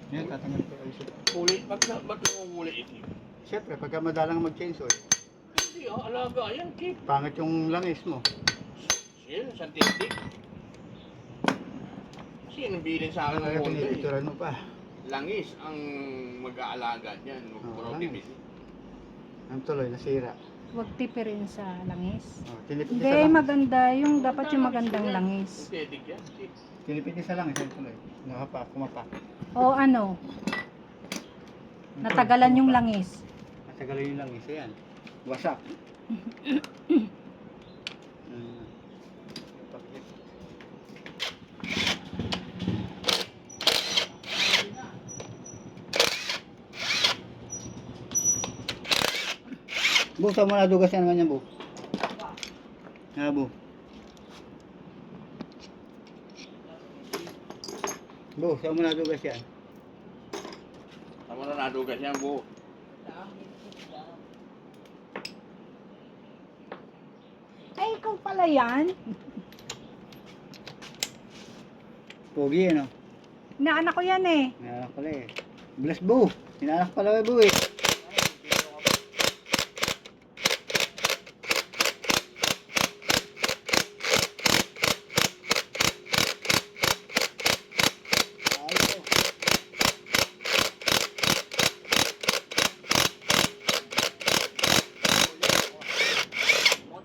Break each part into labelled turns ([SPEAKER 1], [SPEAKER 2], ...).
[SPEAKER 1] Yan, tatanggal ko ayos.
[SPEAKER 2] Ulit, ba't umuuli itim?
[SPEAKER 1] Siyempre, pagka madalang mag-change oil,
[SPEAKER 2] Hindi alaga yan, keep.
[SPEAKER 1] pangit yung langis mo.
[SPEAKER 2] Sino, scientific? Sino bilhin sa akin ng
[SPEAKER 1] Kaya
[SPEAKER 2] Honda eh?
[SPEAKER 1] pinipicturan mo pa.
[SPEAKER 2] Langis ang mag-aalaga dyan, mag-protibis.
[SPEAKER 1] Ang tuloy, nasira.
[SPEAKER 3] Huwag tipirin sa langis.
[SPEAKER 1] Tinipid
[SPEAKER 3] Hindi,
[SPEAKER 1] sa langis.
[SPEAKER 3] maganda. Yung dapat yung magandang langis.
[SPEAKER 2] Synthetic yan.
[SPEAKER 1] Tinipid sa langis, ang tuloy. Nakapa, kumapa.
[SPEAKER 3] O ano, natagalan yung langis.
[SPEAKER 1] Natagalan yung langis, ayan. Wasak. Bu, saan mo nadugas yan ganyan, Bu? Ha, Bu? Bu, saan mo nadugas yan?
[SPEAKER 2] Tama na nadugas yan, buo.
[SPEAKER 3] Ay, ikaw pala yan.
[SPEAKER 1] Pogi, ano?
[SPEAKER 3] Inaanak ko yan eh.
[SPEAKER 1] Inaanak pala eh. Bless, Bu. Inaanak pala Bu eh.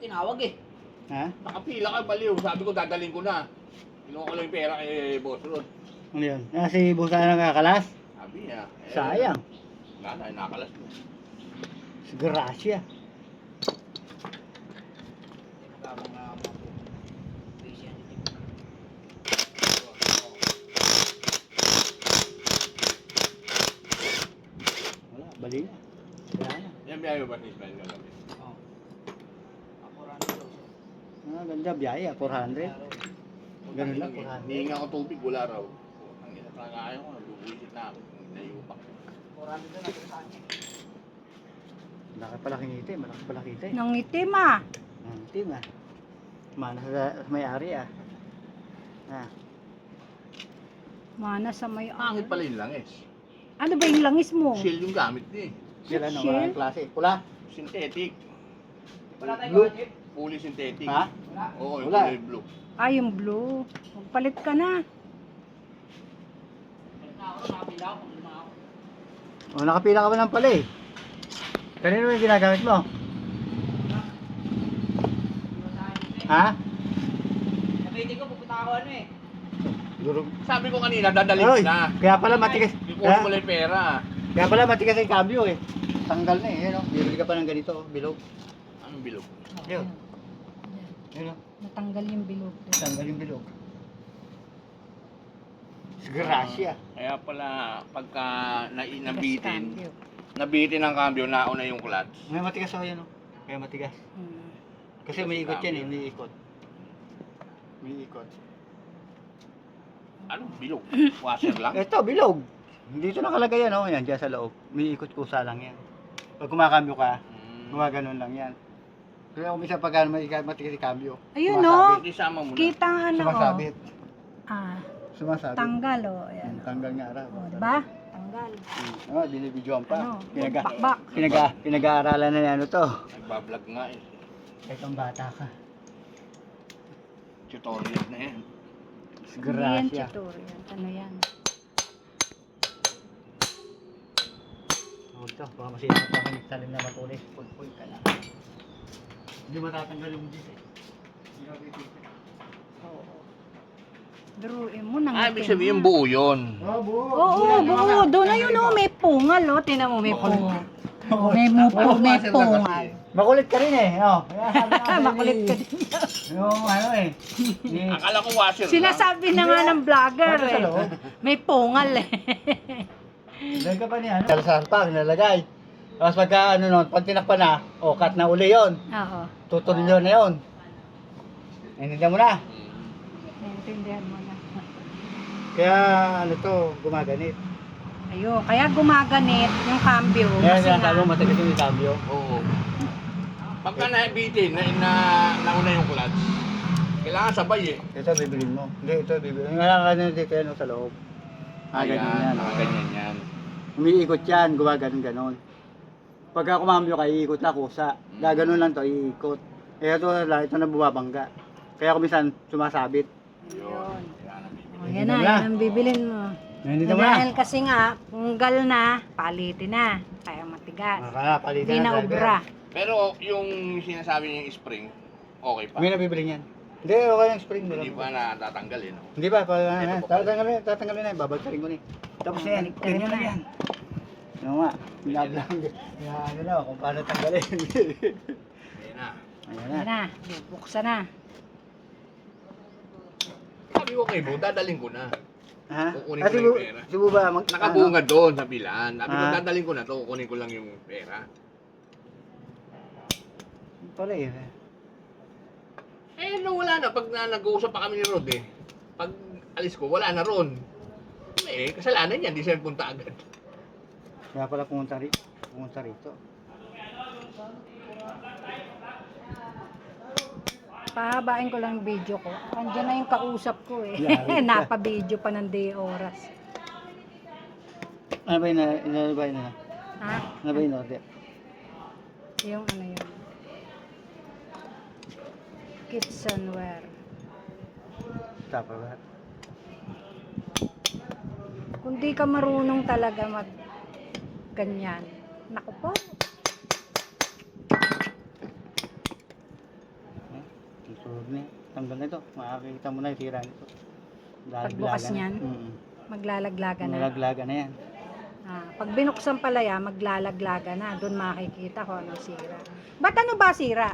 [SPEAKER 2] Tinawag eh.
[SPEAKER 1] Ha?
[SPEAKER 2] Nakapila ka baliw. Sabi ko dadalhin ko na. Kinuha ko lang yung pera kay Boss Rod.
[SPEAKER 1] Ano yun? Si Bu sana nakakalas?
[SPEAKER 2] Sabi niya.
[SPEAKER 1] Sayang.
[SPEAKER 2] Wala na, nakalas mo.
[SPEAKER 1] Si Gracia. Wala, bali na. Wala na.
[SPEAKER 2] Yan biyahe ba ni Ismael kagabi?
[SPEAKER 1] Ah, ganda, biyaya, 400. Ganun lang, 400.
[SPEAKER 2] Hihinga ko tubig, wala raw. Ang ina talaga ayaw ko, nabubuisit na ako. Nayupak.
[SPEAKER 1] Malaki pala kinita eh, malaki pala kita eh.
[SPEAKER 3] Nang itim ah.
[SPEAKER 1] Team ah. Mana sa may-ari ah. Ah,
[SPEAKER 3] Mana sa may...
[SPEAKER 2] Pangit pala yung langis.
[SPEAKER 3] Ano ba yung langis mo?
[SPEAKER 2] Shell yung gamit niya eh.
[SPEAKER 1] sila no,
[SPEAKER 3] Shell?
[SPEAKER 1] maraming klase. Pula?
[SPEAKER 2] Synthetic.
[SPEAKER 1] Blue?
[SPEAKER 2] Fully synthetic.
[SPEAKER 1] Ha?
[SPEAKER 2] Oo, yung
[SPEAKER 1] Wala.
[SPEAKER 2] kulay blue.
[SPEAKER 3] Ah, yung blue. Magpalit ka na.
[SPEAKER 1] Oh, nakapila ka ba ng pala eh? Kanino yung ginagamit mo? Ha?
[SPEAKER 4] Napiti ko, pupunta ako ano eh.
[SPEAKER 1] Siguro.
[SPEAKER 2] Sabi ko kanina, dadalhin ko
[SPEAKER 1] Ay,
[SPEAKER 2] na.
[SPEAKER 1] kaya pala matigas.
[SPEAKER 2] Ikuha ko lang yung pera.
[SPEAKER 1] Kaya pala matigas yung cambio eh. Tanggal na eh, yun oh. Bibili ka pa ng ganito, oh, bilog.
[SPEAKER 2] Anong bilog?
[SPEAKER 1] Yun. Yun oh.
[SPEAKER 3] Natanggal yung bilog.
[SPEAKER 1] Tanggal yung bilog. Gracia.
[SPEAKER 2] Kaya pala, pagka
[SPEAKER 3] Nabitin.
[SPEAKER 2] nabitin ang cambio, nauna yung clutch.
[SPEAKER 1] May matigas ako yan oh. Kaya matigas. Kasi may ikot yan eh, may ikot. May ikot.
[SPEAKER 2] Anong bilog? Washer lang?
[SPEAKER 1] Ito, bilog. Dito nakalagay yan oh, yan dyan sa loob. May ikot kusa lang yan. Pag kumakambyo ka, gumaganon lang yan. Kaya kung minsan pag matigas yung cambio,
[SPEAKER 3] Ayun
[SPEAKER 1] sumasabit.
[SPEAKER 2] Hindi sama mo na.
[SPEAKER 3] Kita ang ano oh.
[SPEAKER 1] Sumasabit.
[SPEAKER 3] Ah,
[SPEAKER 1] Sumasabit.
[SPEAKER 3] tanggal oh. Ayan.
[SPEAKER 1] Tanggal nga raw.
[SPEAKER 3] Oh, diba? Tanggal.
[SPEAKER 1] Binibidyoan pa.
[SPEAKER 3] Ano? Bakbak.
[SPEAKER 1] Pinag-aaralan na ano to.
[SPEAKER 2] Nagbablog nga eh.
[SPEAKER 1] Kahit ang bata ka.
[SPEAKER 2] Tutorial na yan.
[SPEAKER 3] Hindi yan
[SPEAKER 1] Gracia.
[SPEAKER 3] tutorial. Ano yan?
[SPEAKER 1] Huwag to. Baka masira pa kami salim na matulis. Pulpul ka lang. Hindi matatanggal yung dito eh.
[SPEAKER 3] Duruin mo nang
[SPEAKER 2] Ah, ibig sabihin buo yun.
[SPEAKER 1] Oh, buo.
[SPEAKER 3] Oo, buo. Doon na yun oh. May pungal oh. Tingnan mo, may pungal. May pungal.
[SPEAKER 1] Makulit ka rin eh. Oh.
[SPEAKER 3] Makulit ka din.
[SPEAKER 1] Yung ano eh.
[SPEAKER 2] Akala ko washer lang.
[SPEAKER 3] Sinasabi na nga ng vlogger
[SPEAKER 1] Ano sa
[SPEAKER 3] eh.
[SPEAKER 1] loob?
[SPEAKER 3] May pungal eh.
[SPEAKER 1] Dahil ka pa niya. Kalsahan pa, nalagay. Tapos pagka ano nun, pag tinakpan na, o cut na uli yun.
[SPEAKER 3] Oo.
[SPEAKER 1] Tutulyo na yun. Naintindihan mo na.
[SPEAKER 3] Naintindihan mo na.
[SPEAKER 1] Kaya ano to, gumaganit.
[SPEAKER 3] Ayun, kaya gumaganit yung cambio.
[SPEAKER 1] Kaya
[SPEAKER 3] Kasi
[SPEAKER 1] siya
[SPEAKER 3] nga,
[SPEAKER 1] talo matigas yung cambio.
[SPEAKER 2] Oo. Pagka nabitin, nauna yung clutch. Kailangan sabay eh.
[SPEAKER 1] Ito bibilin mo. Hindi, ito bibilin. Ngayon ka na dito yan sa loob. Ganyan yan.
[SPEAKER 2] Ganyan yan.
[SPEAKER 1] Umiikot yan, gumaganon-ganon. Pagka kumambyo ka, iikot na kusa. Gaganon lang to, iikot. Ito na bumabangga. Kaya kung minsan sumasabit.
[SPEAKER 2] Yun.
[SPEAKER 3] O, yan na, yan ang bibilin mo.
[SPEAKER 1] Nandito mo
[SPEAKER 3] Dahil
[SPEAKER 1] na.
[SPEAKER 3] kasi nga, punggal na, palitin na. Kaya matigas.
[SPEAKER 1] Kaya palitan
[SPEAKER 3] Hindi na
[SPEAKER 1] driver.
[SPEAKER 3] ubra.
[SPEAKER 2] Pero yung sinasabi niya yung spring, okay pa.
[SPEAKER 1] May nabibili niyan. Hindi, okay yung spring.
[SPEAKER 2] Hindi pa natatanggal eh, no?
[SPEAKER 1] Hindi pa,
[SPEAKER 2] Ito pa pala.
[SPEAKER 1] tatanggalin na, babagsarin ko na. Tapos na yan,
[SPEAKER 3] Baliktad
[SPEAKER 1] ganyan
[SPEAKER 3] na.
[SPEAKER 1] lang yan. Ano nga, binablang. Ano na, kung paano tanggalin.
[SPEAKER 2] Ayun na.
[SPEAKER 1] Ayan
[SPEAKER 3] Yan
[SPEAKER 1] na.
[SPEAKER 3] na, buksan na.
[SPEAKER 2] Sabi ko kay Bo, dadaling ko na.
[SPEAKER 1] Ha?
[SPEAKER 2] Kukunin
[SPEAKER 1] Ah,
[SPEAKER 2] ko na
[SPEAKER 1] si Bu-
[SPEAKER 2] yung pera.
[SPEAKER 1] Si Bu ba?
[SPEAKER 2] Nakabungad doon sa bilan. Sabi ko,
[SPEAKER 1] Ah.
[SPEAKER 2] dadaling ko na to, kukunin ko lang yung pera.
[SPEAKER 1] Pala eh.
[SPEAKER 2] Eh, no, wala na. Pag nag-uusap pa kami ni Rod eh. Pag alis ko, wala na ron. Eh, kasalanan yan. Di siya punta agad.
[SPEAKER 1] Kaya pala pumunta rito.
[SPEAKER 3] Pahabain ko lang yung video ko. Andiyan na yung kausap ko eh.
[SPEAKER 1] Yari ka.
[SPEAKER 3] Napa-video pa ng day oras.
[SPEAKER 1] Ano ba yun?
[SPEAKER 3] Ha?
[SPEAKER 1] Ano ba yun order?
[SPEAKER 3] Yung ano yun. Kitchenware.
[SPEAKER 1] Tapa ba?
[SPEAKER 3] Kung di ka marunong talaga mag ganyan. Naku po.
[SPEAKER 1] Susunod na. Tanggal na ito. Makakita mo na yung tira nito.
[SPEAKER 3] Pagbukas niyan? Maglalaglaga na.
[SPEAKER 1] Nalaglaga na yan.
[SPEAKER 3] Pag binuksan pala yan, maglalaglaga na. Doon makikita ko anong sira. Ba't ano ba sira?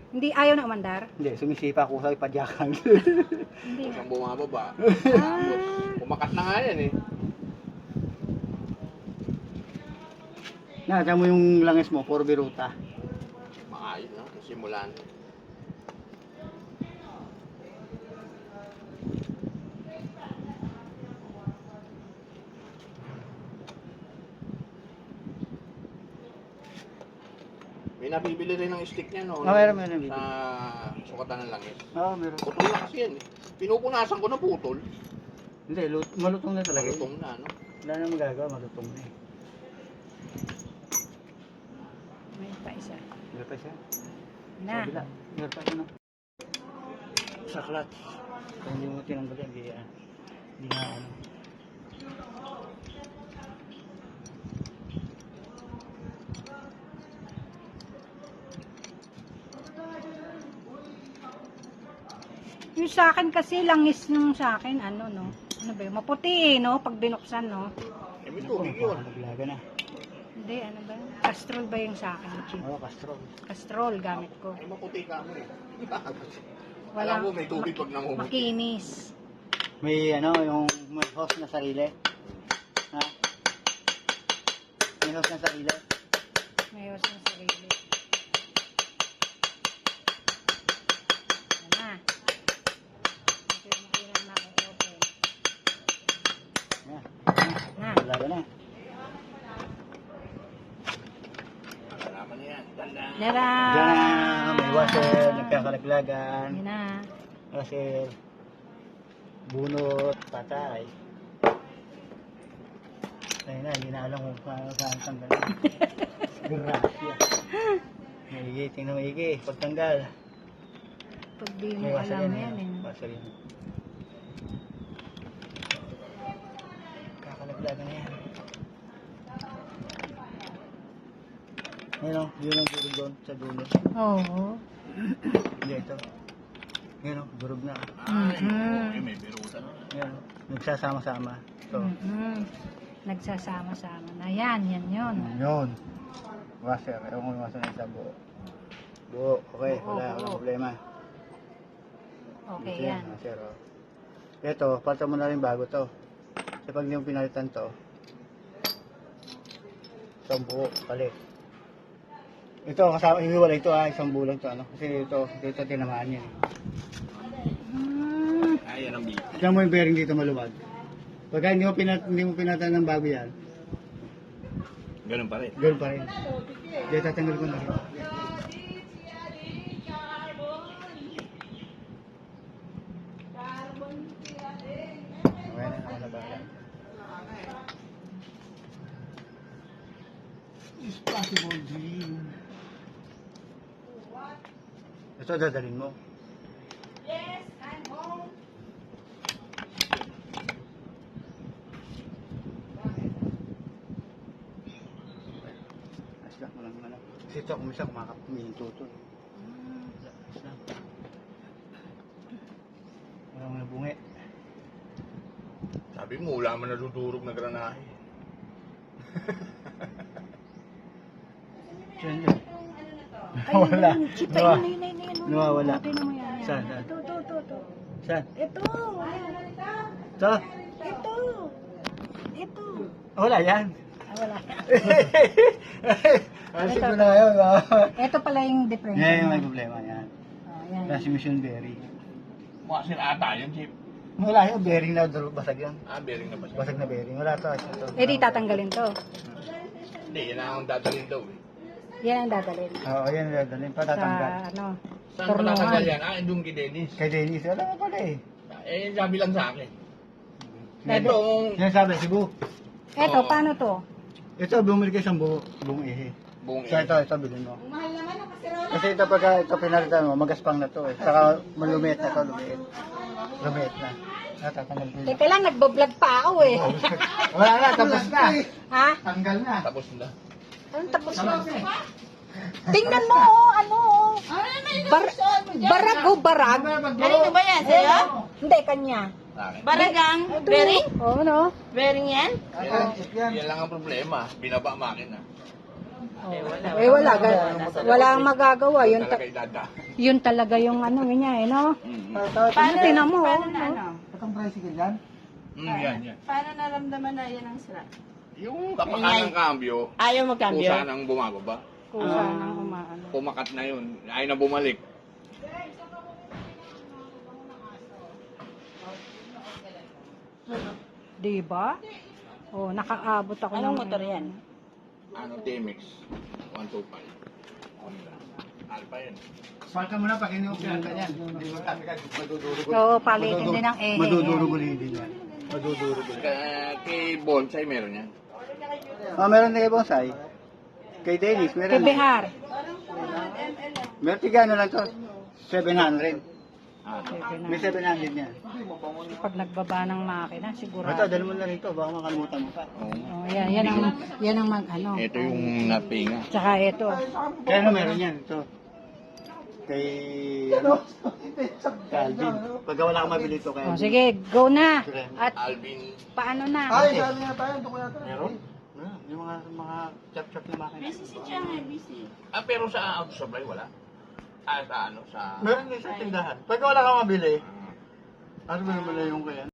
[SPEAKER 3] Hindi ayaw na umandar?
[SPEAKER 1] Hindi, sumisipa ako sa ipadyakan.
[SPEAKER 3] Hindi nga.
[SPEAKER 2] Siyang bumababa.
[SPEAKER 3] Ah,
[SPEAKER 2] Umakat na nga yan eh.
[SPEAKER 1] Nakita mo yung langis mo, puro biruta.
[SPEAKER 2] Maayos na. Simulan. May nabibili rin ng stick niya, no?
[SPEAKER 1] Meron bibili.
[SPEAKER 2] Sa sukatan ng langis.
[SPEAKER 1] Oo, meron.
[SPEAKER 2] Putol na kasi yan eh. Pinupunasan ko na putol.
[SPEAKER 1] Hindi, malutong na talaga.
[SPEAKER 2] Malutong na, no?
[SPEAKER 1] Wala na magagawa, malutong na eh.
[SPEAKER 3] may pa isa.
[SPEAKER 1] Meron pa siya.
[SPEAKER 3] Na.
[SPEAKER 1] Sa kabila. Meron pa siya, no? Sa clutch. Kung hindi mo tinanggal yan, hindi nga ano.
[SPEAKER 3] Yung sa akin kasi, langis yung sa akin, ano no? Ano ba yun? Maputi eh, no? Pag binuksan, no?
[SPEAKER 2] Eh, may tubig yun.
[SPEAKER 1] Naglaga na.
[SPEAKER 3] Hindi, ano ba? Castrol ba yung sa akin? Chip?
[SPEAKER 1] Oo, Castrol.
[SPEAKER 3] Castrol gamit ko.
[SPEAKER 2] Ay, maputi ka mo eh.
[SPEAKER 3] Wala,
[SPEAKER 2] Alam mo, may tubig pag namumuti.
[SPEAKER 3] makinis.
[SPEAKER 1] May ano, yung may hose na sarili. Ha? May hose na sarili.
[SPEAKER 3] May hose na sarili. Yan na. Ito yung makirang maki-open.
[SPEAKER 1] Yan.
[SPEAKER 3] Na.
[SPEAKER 1] Naglaga na.
[SPEAKER 2] Salamat na yan. Tandaan.
[SPEAKER 3] Dara!
[SPEAKER 1] Diyan na, may washer, nagkakalaglagan.
[SPEAKER 3] Yan na.
[SPEAKER 1] Washer, bunot, patay. Ayun na, hindi na alam kung paano saan tanggalin. Grasya. Maigi, tingnan maigi. Pagtanggal.
[SPEAKER 3] Pag di mo
[SPEAKER 1] May washer
[SPEAKER 3] alam
[SPEAKER 1] yan,
[SPEAKER 3] yan eh.
[SPEAKER 1] washer yan. Kakalaglagan na yan. Ayun o, yun ang durog doon sa dulo.
[SPEAKER 3] Oo.
[SPEAKER 1] Hindi, ito. Ayun o, durog na.
[SPEAKER 2] Ay,
[SPEAKER 3] Mhm.
[SPEAKER 2] okay, may birutan na.
[SPEAKER 1] Ayun o, nagsasama-sama. Ito.
[SPEAKER 3] Mhm. Nagsasama-sama na yan, yan yun.
[SPEAKER 1] Yun. Washer. Ewan ko yung washer na isa buo. Buo. Okay.
[SPEAKER 3] Buo,
[SPEAKER 1] Wala
[SPEAKER 3] buo.
[SPEAKER 1] problema.
[SPEAKER 3] Okay
[SPEAKER 1] Ito
[SPEAKER 3] yan.
[SPEAKER 1] Washer o. Ito, palta mo na rin bago to. Kasi pag hindi mo pinalitan to, isang buo. Palit. Ito, kasama, hiwala ito isang buo lang to. Ano? Kasi dito tinamaan yan.
[SPEAKER 3] Hmm.
[SPEAKER 2] Ay, yan ang bigat.
[SPEAKER 1] Tignan mo yung bearing dito maluwag. Pagka hindi mo pinatan ng bago yan,
[SPEAKER 2] Ganun pa rin.
[SPEAKER 1] ganoon pa rin. Dito tatanggal ko na rin. Okay na, nakalaba yan. is possible dream. Ito dadalhin mo.
[SPEAKER 3] Yes, I'm home.
[SPEAKER 1] Asla mo lang naman. Kasi ito kung minsan kumakapuminto to. Asla. Walang nabungi.
[SPEAKER 2] Sabi mo, wala man nadudurog na granahe.
[SPEAKER 1] Diyan yun.
[SPEAKER 3] Ayun,
[SPEAKER 1] Wala.
[SPEAKER 3] ayun, chip,
[SPEAKER 1] Nawa-
[SPEAKER 3] ayun, ayun, ayun, ayun.
[SPEAKER 1] Nawawala.
[SPEAKER 3] Tingnan mo yan, yan.
[SPEAKER 1] Saan, saan?
[SPEAKER 3] Ito.
[SPEAKER 1] Saan?
[SPEAKER 3] Ito, ayan.
[SPEAKER 1] Ito.
[SPEAKER 3] Ito. Ito.
[SPEAKER 1] Wala yan.
[SPEAKER 3] Ah, wala.
[SPEAKER 1] Kasi ko na yun.
[SPEAKER 3] Ito pala yung difference.
[SPEAKER 1] Yan yung may problema yan.
[SPEAKER 3] Oh, yan.
[SPEAKER 1] Transmission bearing.
[SPEAKER 2] Mukha sirata yun, Chip.
[SPEAKER 1] Wala yung bearing na basag yan.
[SPEAKER 2] Ah, bearing na ba siya?
[SPEAKER 1] Basag na bearing. Wala to. Ito.
[SPEAKER 3] Eh di tatanggalin to.
[SPEAKER 2] Hindi, yan ang dadalhin daw eh.
[SPEAKER 3] Yan ang dadalhin.
[SPEAKER 1] Oo, yan yung dadalhin.
[SPEAKER 3] Sa
[SPEAKER 1] Patatanggal.
[SPEAKER 3] ano,
[SPEAKER 2] Saan
[SPEAKER 3] Turnuhan.
[SPEAKER 2] matatanggal yan? Ah, doon kay Dennis.
[SPEAKER 1] Kay Dennis. Wala ka pala eh.
[SPEAKER 2] Eh, sabi lang sa akin.
[SPEAKER 3] Pwede.
[SPEAKER 2] Ito,
[SPEAKER 1] Yan sabi, Cebu.
[SPEAKER 3] Eto,
[SPEAKER 2] Oo.
[SPEAKER 3] paano to?
[SPEAKER 1] Ito, bumili kayo isang buong ihe.
[SPEAKER 2] buong
[SPEAKER 1] So ito bilhin mo. Kasi ito pagka ito pinalitan mo, magaspang na to eh. Saka malumit na to, lumiit. Lumiit na. Natatanggal ko yun.
[SPEAKER 3] Teka lang, nagbablog pa ako eh.
[SPEAKER 1] Wala na, tapos na.
[SPEAKER 3] Ha?
[SPEAKER 1] Tanggal na.
[SPEAKER 2] tapos na.
[SPEAKER 3] Anong tapos na? Tingnan mo, oh, ano, oh. Barag, oh, barag.
[SPEAKER 5] Kanino ba yan? Sa'yo?
[SPEAKER 3] Hindi, kanya.
[SPEAKER 2] Sa akin.
[SPEAKER 5] Baragang?
[SPEAKER 3] Ito.
[SPEAKER 5] Bearing?
[SPEAKER 3] Oo, no?
[SPEAKER 5] Bearing yan?
[SPEAKER 2] Yan lang ang problema. Binaba makina.
[SPEAKER 3] Eh, wala. Wala ang magagawa. Yun,
[SPEAKER 2] Talaga idada.
[SPEAKER 3] yun talaga yung ano niya, eh, no?
[SPEAKER 5] Paano,
[SPEAKER 3] Tingnan mo,
[SPEAKER 5] paano
[SPEAKER 3] oh,
[SPEAKER 5] na
[SPEAKER 3] no?
[SPEAKER 5] ano?
[SPEAKER 1] Itong tricycle yan.
[SPEAKER 2] Yan.
[SPEAKER 5] Paano naramdaman na yan ang sira?
[SPEAKER 2] Yung kapakanan ng cambio,
[SPEAKER 5] Ayaw magkambyo?
[SPEAKER 2] kusa nang bumababa.
[SPEAKER 3] Kusa nang umaano.
[SPEAKER 2] Pumakat na yun. Ayaw na bumalik.
[SPEAKER 3] Diba? Oh, nakaabot ako
[SPEAKER 5] Anong
[SPEAKER 3] ng-
[SPEAKER 5] motor yan?
[SPEAKER 2] Ano, TMX 125. Alpha yun.
[SPEAKER 1] Palka mo na pag hindi mo pinalta yan. Hindi mo kami madudurugol.
[SPEAKER 3] Oo, palitin din ang ehe.
[SPEAKER 1] Madudurugol din yan. Madudurugol.
[SPEAKER 2] Kay Bonsai meron yan.
[SPEAKER 1] Meron na kay Bonsai. Kay Dennis,
[SPEAKER 3] Kay
[SPEAKER 1] meron na.
[SPEAKER 3] Bihar.
[SPEAKER 1] Meron tigano lang to. 700.
[SPEAKER 2] Ah,
[SPEAKER 1] May 700 yan.
[SPEAKER 3] Pag nagbaba ng makina, siguro.
[SPEAKER 1] Ito, dali mo na rito. Baka makalimutan mo pa.
[SPEAKER 2] oo.
[SPEAKER 3] Oh, yan ang mag ano.
[SPEAKER 2] Ito yung napinga.
[SPEAKER 3] Tsaka ito.
[SPEAKER 1] Kaya ano meron yan? Ito. Kay, ano? Calvin. Pagka wala kang mabili ito, kaya.
[SPEAKER 3] Oh, sige, go na. At
[SPEAKER 2] Alvin.
[SPEAKER 3] paano na?
[SPEAKER 1] sabi nga tayo. Ito ko yata. Meron? Yung mga chop-chop na makina.
[SPEAKER 5] Busy si Chang eh, busy.
[SPEAKER 2] Ah, pero sa auto supply wala? Ah, sa ano? Sa...
[SPEAKER 1] Meron din sa tindahan. Pagka wala kang mabili, ano mo naman yung kaya?